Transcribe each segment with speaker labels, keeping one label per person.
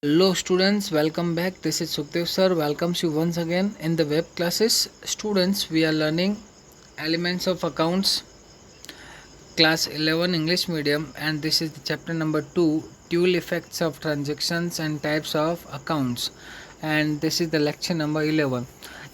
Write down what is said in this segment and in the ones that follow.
Speaker 1: Hello students, welcome back. This is Sukhdev sir. Welcomes you once again in the web classes. Students, we are learning elements of accounts, class 11 English medium, and this is the chapter number 2, dual effects of transactions and types of accounts. And this is the lecture number 11.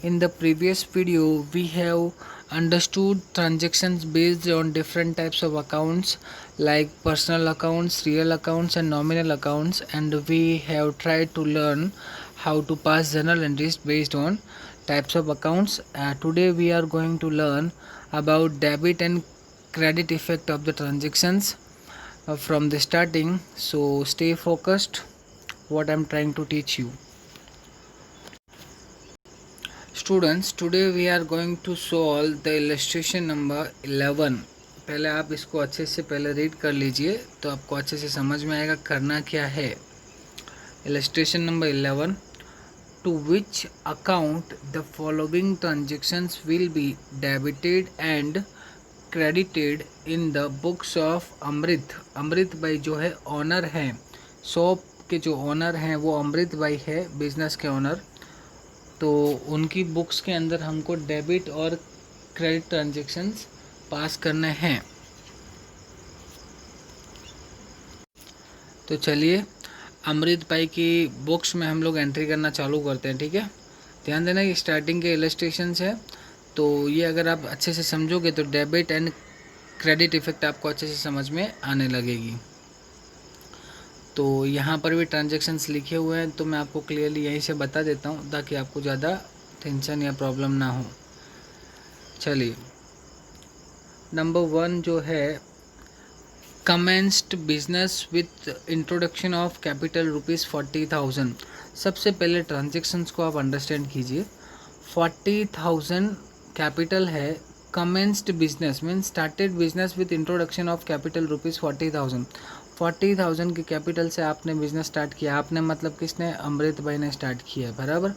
Speaker 1: In the previous video, we have understood transactions based on different types of accounts like personal accounts, real accounts, and nominal accounts, and we have tried to learn how to pass journal entries based on types of accounts. Today we are going to learn about debit and credit effect of the transactions from the starting. So stay focused what I'm trying to teach you. Students, today we are going to solve the illustration number 11. पहले आप इसको अच्छे से पहले read कर लीजिए तो आपको अच्छे से समझ में आएगा करना क्या है. Illustration number 11. To which account the following transactions will be debited and credited in the books of अमृत. अमृत भाई जो है ऑनर हैं, शॉप के जो ऑनर हैं वो अमृत भाई है, बिजनेस के ऑनर. तो उनकी बुक्स के अंदर हमको डेबिट और क्रेडिट ट्रांजेक्शन्स पास करने हैं. तो चलिए अमृत भाई की बुक्स में हम लोग एंट्री करना चालू करते हैं. ठीक है, ध्यान देना कि स्टार्टिंग के इलस्ट्रेशंस है, तो ये अगर आप अच्छे से समझोगे तो डेबिट एंड क्रेडिट इफेक्ट आपको अच्छे से समझ में आने लगेगी. तो यहाँ पर भी ट्रांजेक्शन्स लिखे हुए हैं, तो मैं आपको क्लियरली यहीं से बता देता हूँ ताकि आपको ज़्यादा टेंशन या प्रॉब्लम ना हो. चलिए, नंबर 1 जो है, commenced business with introduction of capital ₹40,000. सबसे पहले ट्रांजेक्शन्स को आप अंडरस्टैंड कीजिए. 40,000 कैपिटल है. Commenced business means started business with introduction of capital ₹40,000. 40,000 के कैपिटल से आपने बिजनेस स्टार्ट किया. आपने मतलब किसने? अमृत भाई ने स्टार्ट किया है, बराबर.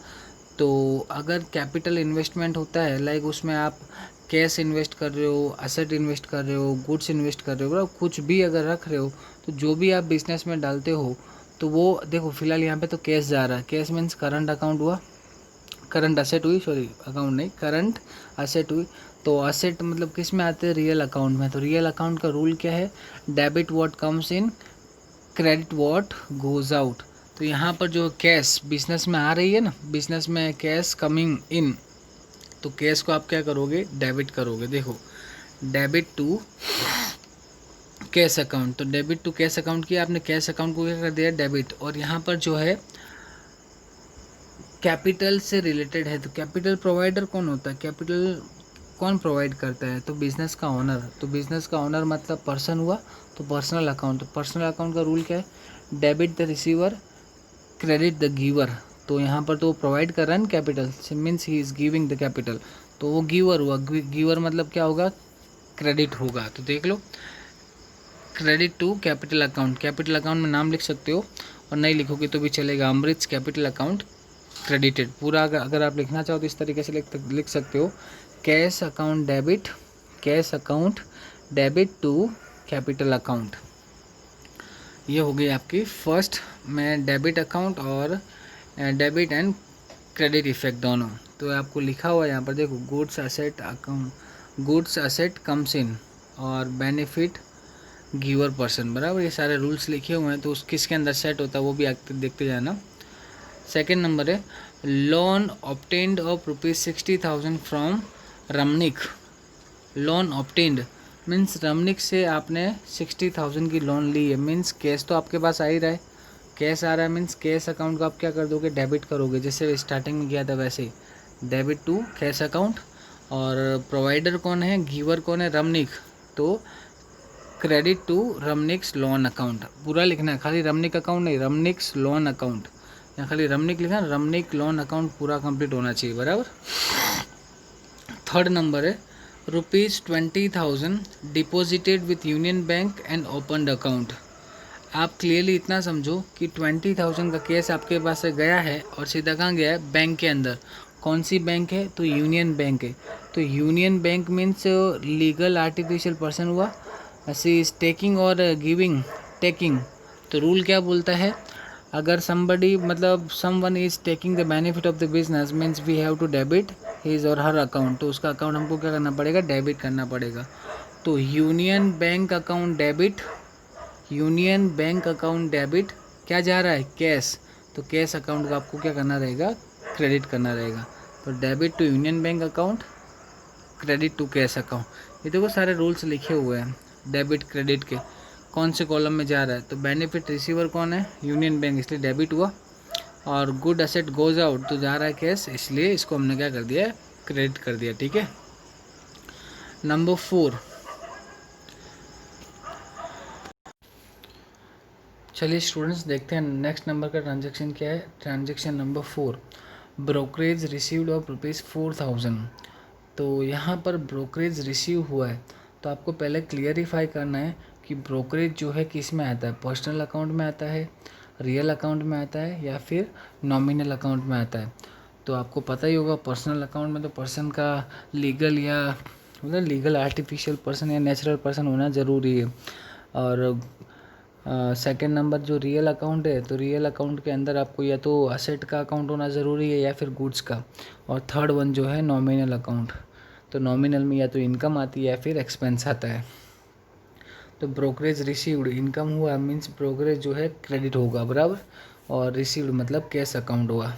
Speaker 1: तो अगर कैपिटल इन्वेस्टमेंट होता है लाइक उसमें आप कैश इन्वेस्ट कर रहे हो, असेट इन्वेस्ट कर रहे हो, गुड्स इन्वेस्ट कर रहे हो, बराबर, कुछ भी अगर रख रहे हो तो जो भी आप बिजनेस में डालते हो तो वो देखो फिलहाल यहाँ पे तो कैश जा रहा है. कैश मीन्स करंट अकाउंट हुआ, करंट असेट हुई, सॉरी अकाउंट नहीं, करंट असेट हुई. तो असेट मतलब किस में आते हैं? रियल अकाउंट में. तो रियल अकाउंट का रूल क्या है? Debit what comes in, credit what goes out. तो यहाँ पर जो कैश बिजनेस में आ रही है ना, बिजनेस में कैश कमिंग इन, तो कैश को आप क्या करोगे? डेबिट करोगे. देखो, डेबिट टू कैश अकाउंट. तो डेबिट टू कैश अकाउंट किया आपने, कैश अकाउंट को क्या कर दिया? डेबिट. और यहाँ पर जो है कैपिटल से रिलेटेड है, तो कैपिटल प्रोवाइडर कौन होता है? कैपिटल कौन प्रोवाइड करता है? तो बिजनेस का ओनर. तो बिजनेस का ओनर मतलब पर्सन हुआ, तो पर्सनल अकाउंट. तो पर्सनल अकाउंट का रूल क्या है? Debit the receiver, credit the giver. तो यहाँ पर तो वो प्रोवाइड कर रहा है ना capital, means he is giving the capital, तो वो गिवर हुआ. गिवर मतलब क्या होगा? क्रेडिट होगा. तो देख लो, credit to capital account. Capital account में नाम लिख सकते हो और नहीं लिखोगे तो भी चलेगा. अमृत कैपिटल अकाउंट क्रेडिटेड. पूरा अगर आप लिखना चाहो तो इस तरीके से लिख सकते हो. Cash account debit, cash account debit to capital account. ये हो गई आपकी फर्स्ट में डेबिट अकाउंट और डेबिट एंड क्रेडिट इफेक्ट दोनों. तो आपको लिखा हुआ है यहाँ पर देखो, goods asset account, goods asset comes in और बेनिफिट गिवर पर्सन, बराबर. ये सारे रूल्स लिखे हुए हैं, तो उस किसके अंदर सेट होता है वो भी देखते जाना. सेकेंड नंबर है, loan obtained of ₹60,000 from Ramnik. Loan obtained means Ramnik से आपने 60,000 की लोन ली है. मीन्स कैश तो आपके पास आ ही रहा है, कैश आ रहा है, मीन्स कैश अकाउंट को आप क्या कर दोगे? डेबिट करोगे. जैसे स्टार्टिंग में किया था वैसे डेबिट टू कैश अकाउंट. और प्रोवाइडर कौन है? गिवर कौन है? रमनिक. तो क्रेडिट टू रमनिक्स लोन अकाउंट. पूरा लिखना है, खाली रमनिक अकाउंट नहीं, रमनिक्स लोन अकाउंट. यहाँ खाली रमनिक लिखा, रमनिक लोन अकाउंट पूरा कंप्लीट होना चाहिए, बराबर. थर्ड नंबर है, ₹20,000 deposited with union bank and opened account. आप क्लियरली इतना समझो कि 20,000 का केस आपके पास से गया है और सीधा कहाँ गया है? बैंक के अंदर. कौन सी बैंक है? तो यूनियन बैंक है. तो union bank means legal artificial person हुआ. सी इज टेकिंग और गिविंग, टेकिंग. तो रूल क्या बोलता है? अगर somebody मतलब someone is taking the benefit of the business means we have to debit his or her account, तो उसका अकाउंट हमको क्या करना पड़ेगा, डेबिट करना पड़ेगा। तो union bank account debit, union bank account debit क्या जा रहा है, कैश, तो कैश अकाउंट का आपको क्या करना रहेगा, क्रेडिट करना रहेगा। तो debit to union bank account, credit to cash account. ये देखो सारे रूल्स लिखे हुए हैं डेबिट क्रेडिट के, कौन से कॉलम में जा रहा है। तो बेनिफिट रिसीवर कौन है, यूनियन बैंक, इसलिए डेबिट हुआ। और गुड एसेट गोज आउट, तो जा रहा है कैश, इसलिए इसको हमने क्या कर दिया, क्रेडिट कर दिया। ठीक है। नंबर 4, चलिए स्टूडेंट्स देखते हैं नेक्स्ट नंबर का ट्रांजैक्शन क्या है। Transaction number 4, brokerage received of ₹4000। तो यहाँ पर ब्रोकरेज रिसीव हुआ है, तो आपको पहले क्लियरिफाई करना है कि ब्रोकरेज जो है किस में आता है, पर्सनल अकाउंट में आता है, रियल अकाउंट में आता है, या फिर नॉमिनल अकाउंट में आता है। तो आपको पता ही होगा पर्सनल अकाउंट में तो पर्सन का लीगल या मतलब लीगल आर्टिफिशियल पर्सन या नेचुरल पर्सन होना ज़रूरी है। और सेकंड नंबर जो रियल अकाउंट है, तो रियल अकाउंट के अंदर आपको या तो असेट का अकाउंट होना ज़रूरी है या फिर गुड्स का। और थर्ड वन जो है नॉमिनल अकाउंट, तो नॉमिनल में या तो इनकम आती है या फिर एक्सपेंस आता है। तो ब्रोकरेज रिसीव्ड, इनकम हुआ मीन्स ब्रोकरेज जो है क्रेडिट होगा बराबर, और रिसीव्ड मतलब कैश अकाउंट होगा।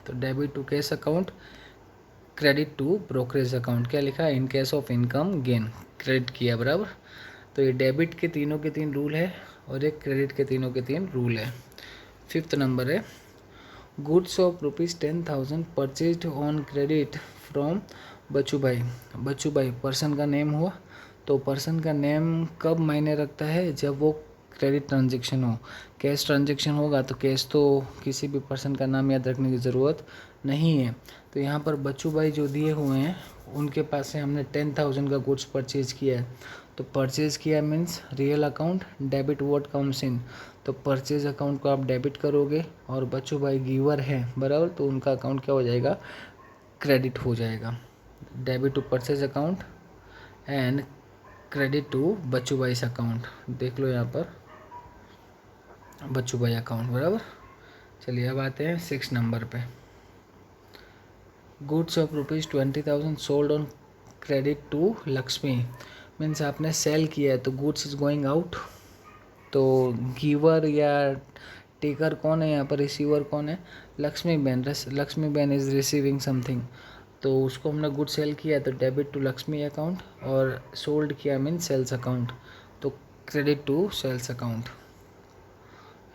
Speaker 1: तो debit to cash account, credit to brokerage account. क्या लिखा है, in case of income gain, credit किया बराबर। तो ये डेबिट के तीनों के तीन रूल है और एक क्रेडिट के तीनों के तीन रूल है। 5th नंबर है, goods of ₹10,000 purchase on credit from Bachchu भाई। बच्चू भाई पर्सन का नेम हुआ, तो पर्सन का नेम कब मायने रखता है, जब वो क्रेडिट ट्रांजेक्शन हो। कैश ट्रांजेक्शन होगा तो कैश तो किसी भी पर्सन का नाम याद रखने की ज़रूरत नहीं है। तो यहाँ पर बच्चू भाई जो दिए हुए हैं उनके पास से हमने 10,000 का गुड्स परचेज किया है। तो परचेज किया means real account, debit what comes in, तो परचेज अकाउंट को आप डेबिट करोगे, और बच्चू भाई गिवर है बराबर, तो उनका अकाउंट क्या हो जाएगा, क्रेडिट हो जाएगा। Debit to purchase account and credit to Bachchu भाई अकाउंट। देख लो यहाँ पर बच्चू भाई अकाउंट बराबर। चलिए अब आते हैं 6 नंबर पे, goods of ₹20,000 sold on credit to Lakshmi. Means आपने सेल किया है तो गुड्स इज गोइंग आउट, तो गिवर या टेकर कौन है यहाँ पर, रिसीवर कौन है, लक्ष्मी बहन। लक्ष्मी बहन इज रिसीविंग समथिंग, तो उसको हमने गुड सेल किया तो डेबिट टू लक्ष्मी अकाउंट, और सोल्ड किया मीन सेल्स अकाउंट, तो credit to sales account.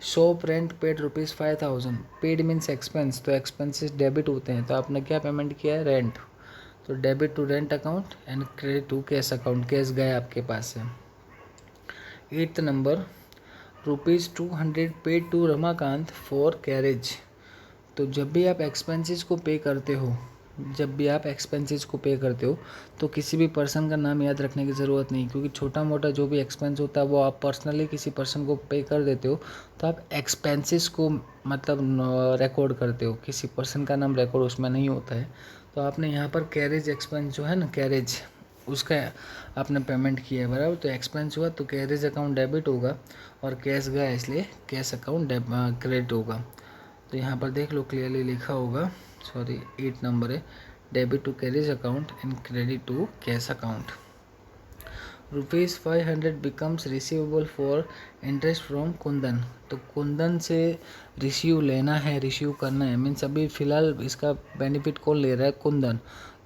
Speaker 1: Shop rent paid ₹5,000, paid means expense, तो एक्सपेंसेस डेबिट होते हैं, तो आपने क्या पेमेंट किया है, रेंट, तो debit to rent account and credit to cash account, cash गया आपके पास से। 8th number, ₹200 paid to Ramakant for carriage. तो जब भी आप एक्सपेंसेस को पे करते हो, जब भी आप एक्सपेंसेस को पे करते हो तो किसी भी पर्सन का नाम याद रखने की ज़रूरत नहीं, क्योंकि छोटा मोटा जो भी एक्सपेंस होता है वो आप पर्सनली किसी पर्सन को पे कर देते हो, तो आप एक्सपेंसेस को मतलब रिकॉर्ड करते हो, किसी पर्सन का नाम रिकॉर्ड उसमें नहीं होता है। तो आपने यहाँ पर कैरेज एक्सपेंस जो है ना, कैरेज, उसका आपने पेमेंट किया है बराबर, तो एक्सपेंस हुआ तो कैरेज अकाउंट डेबिट होगा, और कैश गया इसलिए कैश अकाउंट क्रेडिट होगा। तो यहाँ पर देख लो क्लियरली लिखा होगा, सॉरी 8 नंबर है, debit to carriage account and credit to cash account. ₹500 becomes receivable for interest from Kundan. तो कुंदन से रिसीव लेना है, रिसीव करना है, मीन्स अभी फ़िलहाल इसका बेनिफिट कौन ले रहा है, कुंदन,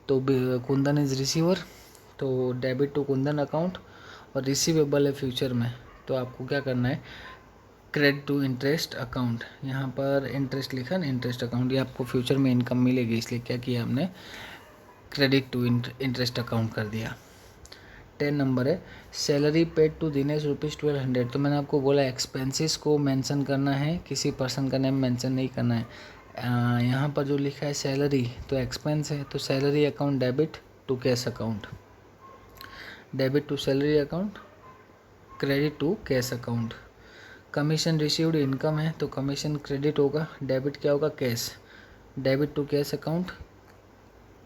Speaker 1: तो कुंदन इज़ रिसीवर, तो डेबिट टू कुंदन अकाउंट, और रिसीवेबल है फ्यूचर में, तो आपको क्या करना है, क्रेडिट टू इंटरेस्ट अकाउंट। यहाँ पर इंटरेस्ट लिखा ना, इंटरेस्ट अकाउंट, ये आपको फ्यूचर में इनकम मिलेगी, इसलिए क्या किया हमने, क्रेडिट टू इंटरेस्ट अकाउंट कर दिया। 10 नंबर है, सैलरी पेड टू दिनेश ₹1200। तो मैंने आपको बोला एक्सपेंसेस को मेंशन करना है, किसी पर्सन का नेम मेंशन नहीं करना है। यहाँ पर जो लिखा है सैलरी, तो एक्सपेंस है, तो salary account debit to cash account, debit to salary account, credit to cash account. Commission received income है, तो कमीशन क्रेडिट होगा, डेबिट क्या होगा, cash, debit to cash account,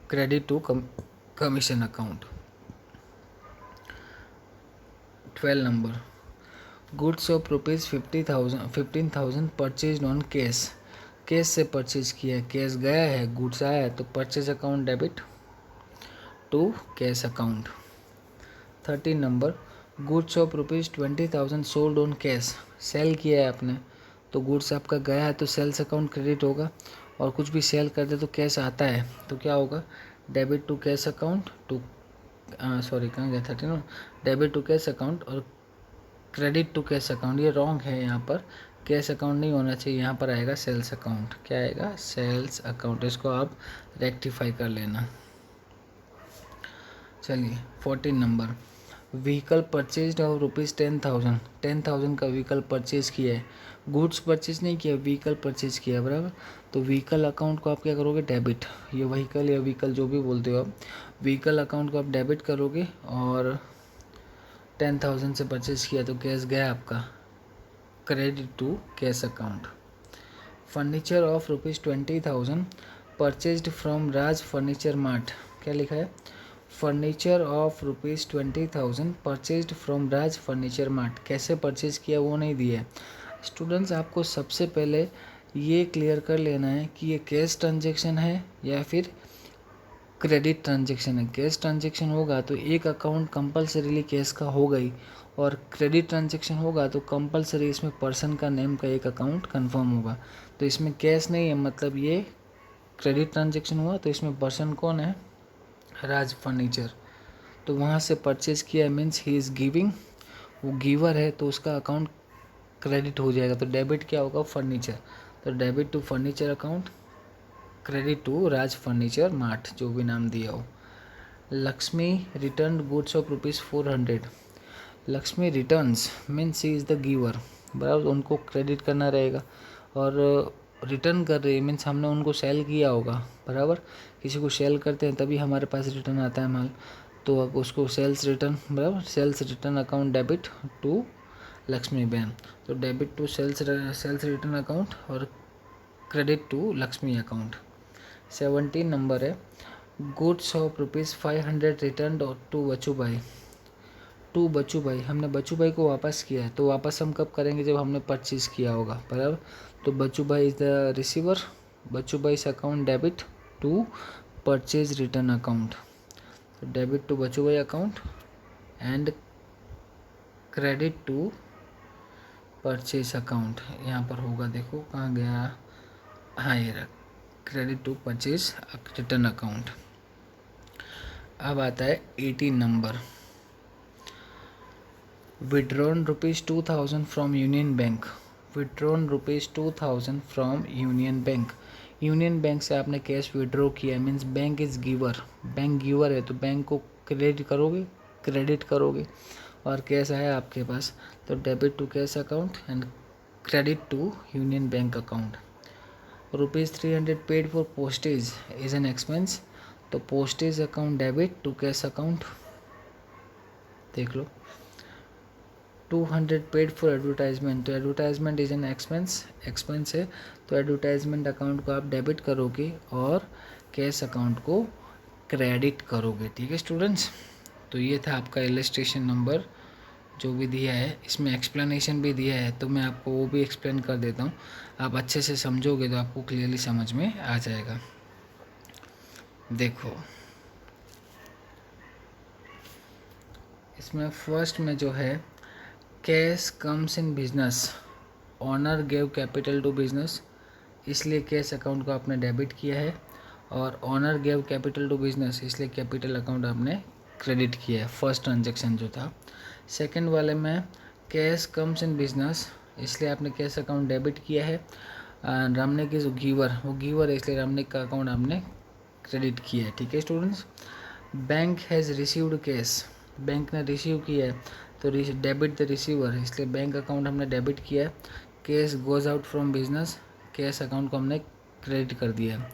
Speaker 1: credit to commission account. 12 number, goods of rupees 15,000 purchase on cash, cash से purchase किया है, cash गया है, गुड्स आया है, तो purchase account debit to cash account. 13 number, goods of rupees 20,000 sold on cash, cell किया है आपने, तो गुड्स आपका गया है तो सेल्स अकाउंट क्रेडिट होगा, और कुछ भी सेल कर दे तो कैश आता है तो क्या होगा, debit to cash account to sorry कहाँ गया 13, डेबिट टू कैश अकाउंट और क्रेडिट टू कैश अकाउंट। ये रॉन्ग है, यहाँ पर कैश अकाउंट नहीं होना चाहिए, यहाँ पर आएगा सेल्स अकाउंट। क्या आएगा, सेल्स अकाउंट, इसको आप रेक्टिफाई कर लेना। चलिए 14 number, vehicle purchase of rupees 10,000 का व्हीकल परचेज किया है, गुड्स परचेज नहीं किया, व्हीकल परचेज किया है, बराबर। तो व्हीकल अकाउंट को आप क्या करोगे, डेबिट, ये व्हीकल या व्हीकल जो भी बोलते हो आप, व्हीकल अकाउंट को आप डेबिट करोगे, और 10,000 से परचेज किया तो कैश गया आपका, credit to cash account. Furniture of rupees 20,000 purchased from Raj furniture mart, क्या लिखा है, furniture of rupees 20,000 purchased from Raj furniture mart, कैसे परचेज किया वो नहीं दिया है। स्टूडेंट्स आपको सबसे पहले ये क्लियर कर लेना है कि ये कैश ट्रांजेक्शन है या फिर क्रेडिट ट्रांजेक्शन है। कैश ट्रांजेक्शन होगा तो एक अकाउंट कंपलसरीली कैश का होगा ही, और क्रेडिट ट्रांजेक्शन होगा तो कंपलसरी इसमें पर्सन का नेम का एक अकाउंट कंफर्म होगा। तो इसमें कैश नहीं है, मतलब ये क्रेडिट ट्रांजेक्शन हुआ, तो इसमें पर्सन कौन है, राज फर्नीचर। तो वहाँ से परचेज किया मीन्स ही इज़ गिविंग, वो गिवर है तो उसका अकाउंट क्रेडिट हो जाएगा। तो डेबिट क्या होगा, फर्नीचर, तो debit to furniture account, credit to Raj furniture mart, जो भी नाम दिया हो। Lakshmi return goods of rupees 400, Lakshmi returns means he is the giver, बराबर, उनको क्रेडिट करना रहेगा। और रिटर्न कर रही है मीन्स हमने उनको सेल किया होगा, बराबर, किसी को सेल करते हैं तभी हमारे पास रिटर्न आता है माल, तो अब उसको सेल्स रिटर्न, बराबर, sales return account debit to Lakshmi बहन, तो debit to sales return account और credit to Lakshmi account. 17 number है, goods of rupees 500 return to Bachchu भाई, टू बच्चू भाई, हमने बच्चू भाई को वापस किया है, तो वापस हम कब करेंगे, जब हमने परचेज किया होगा, बराबर। तो बच्चू भाई इज़ द रिसीवर, बच्चू भाई से account debit to purchase return account, तो डेबिट टू बच्चू भाई account and credit to purchase account. यहाँ पर होगा, देखो कहाँ गया, हाँ ये रहा, credit to purchase return account. अब आता है 18 number, withdrawn rupees 2,000 from Union Bank, withdrawn rupees 2,000 from Union Bank, Union Bank से आपने कैश विड्रॉ किया means bank is giver, bank giver है तो बैंक को क्रेडिट करोगे और कैश आया आपके पास, तो debit to cash account and credit to union bank account. Rupees 300 paid for postage is an expense, तो postage account debit to cash account, देख लो। 200 पेड फॉर एडवर्टाइजमेंट, तो एडवर्टाइजमेंट इज एन एक्सपेंस है, तो एडवर्टाइजमेंट अकाउंट को आप debit करोगे और कैश अकाउंट को क्रेडिट करोगे। ठीक है स्टूडेंट्स, तो ये था आपका इलस्ट्रेशन नंबर जो भी दिया है, इसमें एक्सप्लेनेशन भी दिया है, तो मैं आपको वो भी एक्सप्लेन कर देता हूँ, आप अच्छे से समझोगे तो आपको क्लियरली समझ में आ जाएगा। देखो इसमें फर्स्ट में जो है, cash comes in business, owner gave capital to business, इसलिए कैश अकाउंट को आपने डेबिट किया है, और owner gave capital to business इसलिए कैपिटल अकाउंट आपने क्रेडिट किया है, फर्स्ट ट्रांजेक्शन जो था। सेकंड वाले में कैश कम्स इन बिजनेस, इसलिए आपने कैश अकाउंट डेबिट किया है, रामनिक इज गिवर, वो गिवर है इसलिए रामनिक का अकाउंट आपने क्रेडिट किया है। ठीक है students, bank has received cash, bank ने रिसीव किया है तो डेबिट द रिसीवर, इसलिए बैंक अकाउंट हमने डेबिट किया है। Cash goes out from business, cash account को हमने क्रेडिट कर दिया है।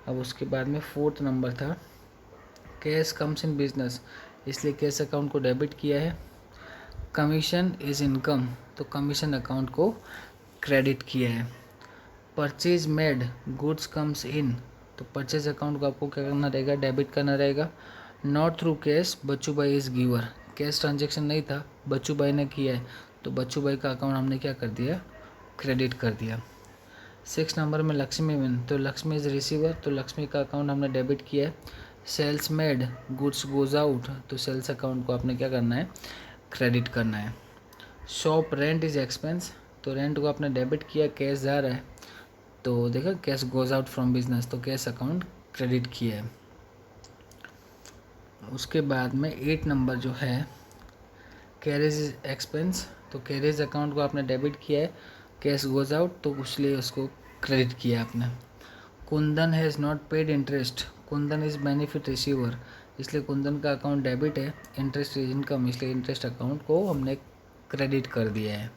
Speaker 1: अब उसके बाद में फोर्थ नंबर था, कैश कम्स इन बिजनेस, इसलिए कैश अकाउंट को डेबिट किया है। कमीशन इज़ इनकम, तो कमीशन अकाउंट को क्रेडिट किया है। Purchase made goods comes in, तो परचेज अकाउंट को आपको क्या करना रहेगा, डेबिट करना रहेगा। नॉट थ्रू कैश, बच्चू भाई इज़ गिवर, कैश ट्रांजेक्शन नहीं था, बच्चू भाई ने किया है तो बच्चू भाई का अकाउंट हमने क्या कर दिया, क्रेडिट कर दिया। 6 नंबर में लक्ष्मी विन, तो लक्ष्मी इज रिसीवर, तो लक्ष्मी का अकाउंट हमने डेबिट किया है। Sales made, goods goes out, तो सेल्स अकाउंट को आपने क्या करना है, क्रेडिट करना है। शॉप रेंट इज एक्सपेंस, तो रेंट को आपने डेबिट किया, कैश जा रहा है, तो देखो cash goes out from business, तो कैश अकाउंट क्रेडिट किया है। उसके बाद में 8 नंबर जो है कैरेज एक्सपेंस, तो कैरेज अकाउंट को आपने डेबिट किया है, कैश गोज आउट, तो इसलिए उसको क्रेडिट किया आपने। Kundan has not paid interest, Kundan is benefit receiver, इसलिए कुंदन का अकाउंट डेबिट है, इंटरेस्ट इज इनकम, इसलिए इंटरेस्ट अकाउंट को हमने क्रेडिट कर दिया है।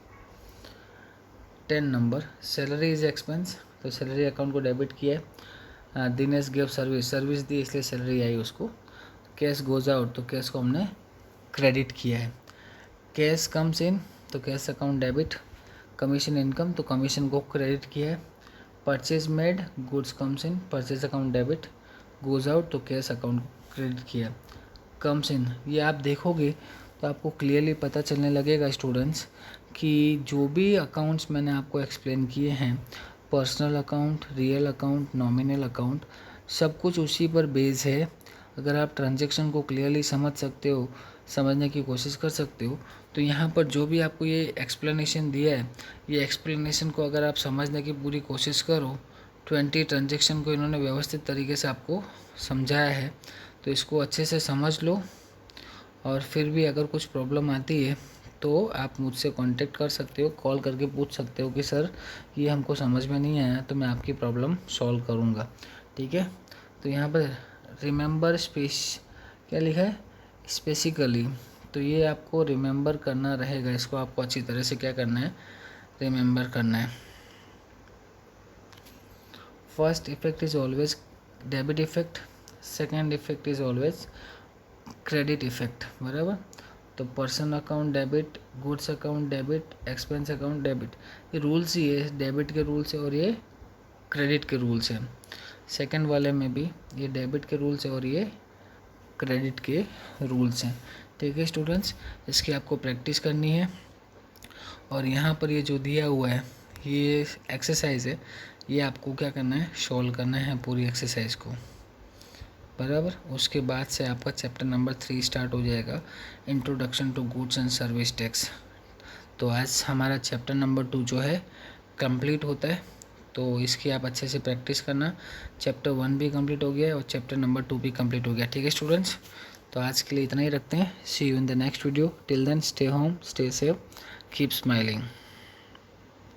Speaker 1: 10 नंबर सैलरी इज एक्सपेंस, तो सैलरी अकाउंट को डेबिट किया है। दिनेश गिव सर्विस, सर्विस दी इसलिए सैलरी आई उसको। कैश गोज आउट, तो कैश को हमने क्रेडिट किया है। कैश कम्स इन, तो cash account debit. Commission income, तो कमीशन को क्रेडिट किया है। Purchase made, goods comes in, purchase account debit. Goes out, तो कैश अकाउंट क्रेडिट किया। कम्स इन, ये आप देखोगे तो आपको क्लियरली पता चलने लगेगा स्टूडेंट्स कि जो भी अकाउंट्स मैंने आपको एक्सप्लेन किए हैं, personal account, real account, nominal account, सब कुछ उसी पर बेस है। अगर आप ट्रांजैक्शन को क्लियरली समझ सकते हो, समझने की कोशिश कर सकते हो, तो यहाँ पर जो भी आपको ये एक्सप्लेनेशन दिया है, ये एक्सप्लेनेशन को अगर आप समझने की पूरी कोशिश करो, 20 ट्रांजैक्शन को इन्होंने व्यवस्थित तरीके से आपको समझाया है, तो इसको अच्छे से समझ लो। और फिर भी अगर कुछ प्रॉब्लम आती है तो आप मुझसे कांटेक्ट कर सकते हो, कॉल करके पूछ सकते हो कि सर ये हमको समझ में नहीं आया, तो मैं आपकी प्रॉब्लम सॉल्व करूँगा, ठीक है। तो यहाँ पर रिमेंबर क्या लिखा है, स्पेसिकली, तो ये आपको रिमेंबर करना रहेगा, इसको आपको अच्छी तरह से क्या करना है, रिमेंबर करना है। First effect is always debit effect, second effect is always credit effect, बराबर। तो person account debit, goods account debit, expense account debit, ये रूल्स ही है, डेबिट के रूल्स है और ये क्रेडिट के रूल्स हैं। सेकंड वाले में भी ये डेबिट के रूल्स है और ये क्रेडिट के रूल्स हैं, ठीक है स्टूडेंट्स। इसकी आपको प्रैक्टिस करनी है। और यहाँ पर ये जो दिया हुआ है ये एक्सरसाइज है, ये आपको क्या करना है, सॉल्व करना है पूरी एक्सरसाइज को, बराबर। उसके बाद से आपका चैप्टर नंबर 3 स्टार्ट हो जाएगा, introduction to goods and service tax. तो आज हमारा चैप्टर नंबर 2 जो है कंप्लीट होता है, तो इसकी आप अच्छे से प्रैक्टिस करना। चैप्टर 1 भी कंप्लीट हो गया है और चैप्टर नंबर 2 भी कंप्लीट हो गया, ठीक है स्टूडेंट्स। तो आज के लिए इतना ही रखते हैं। See you in the next video, till then stay home, stay safe, keep smiling.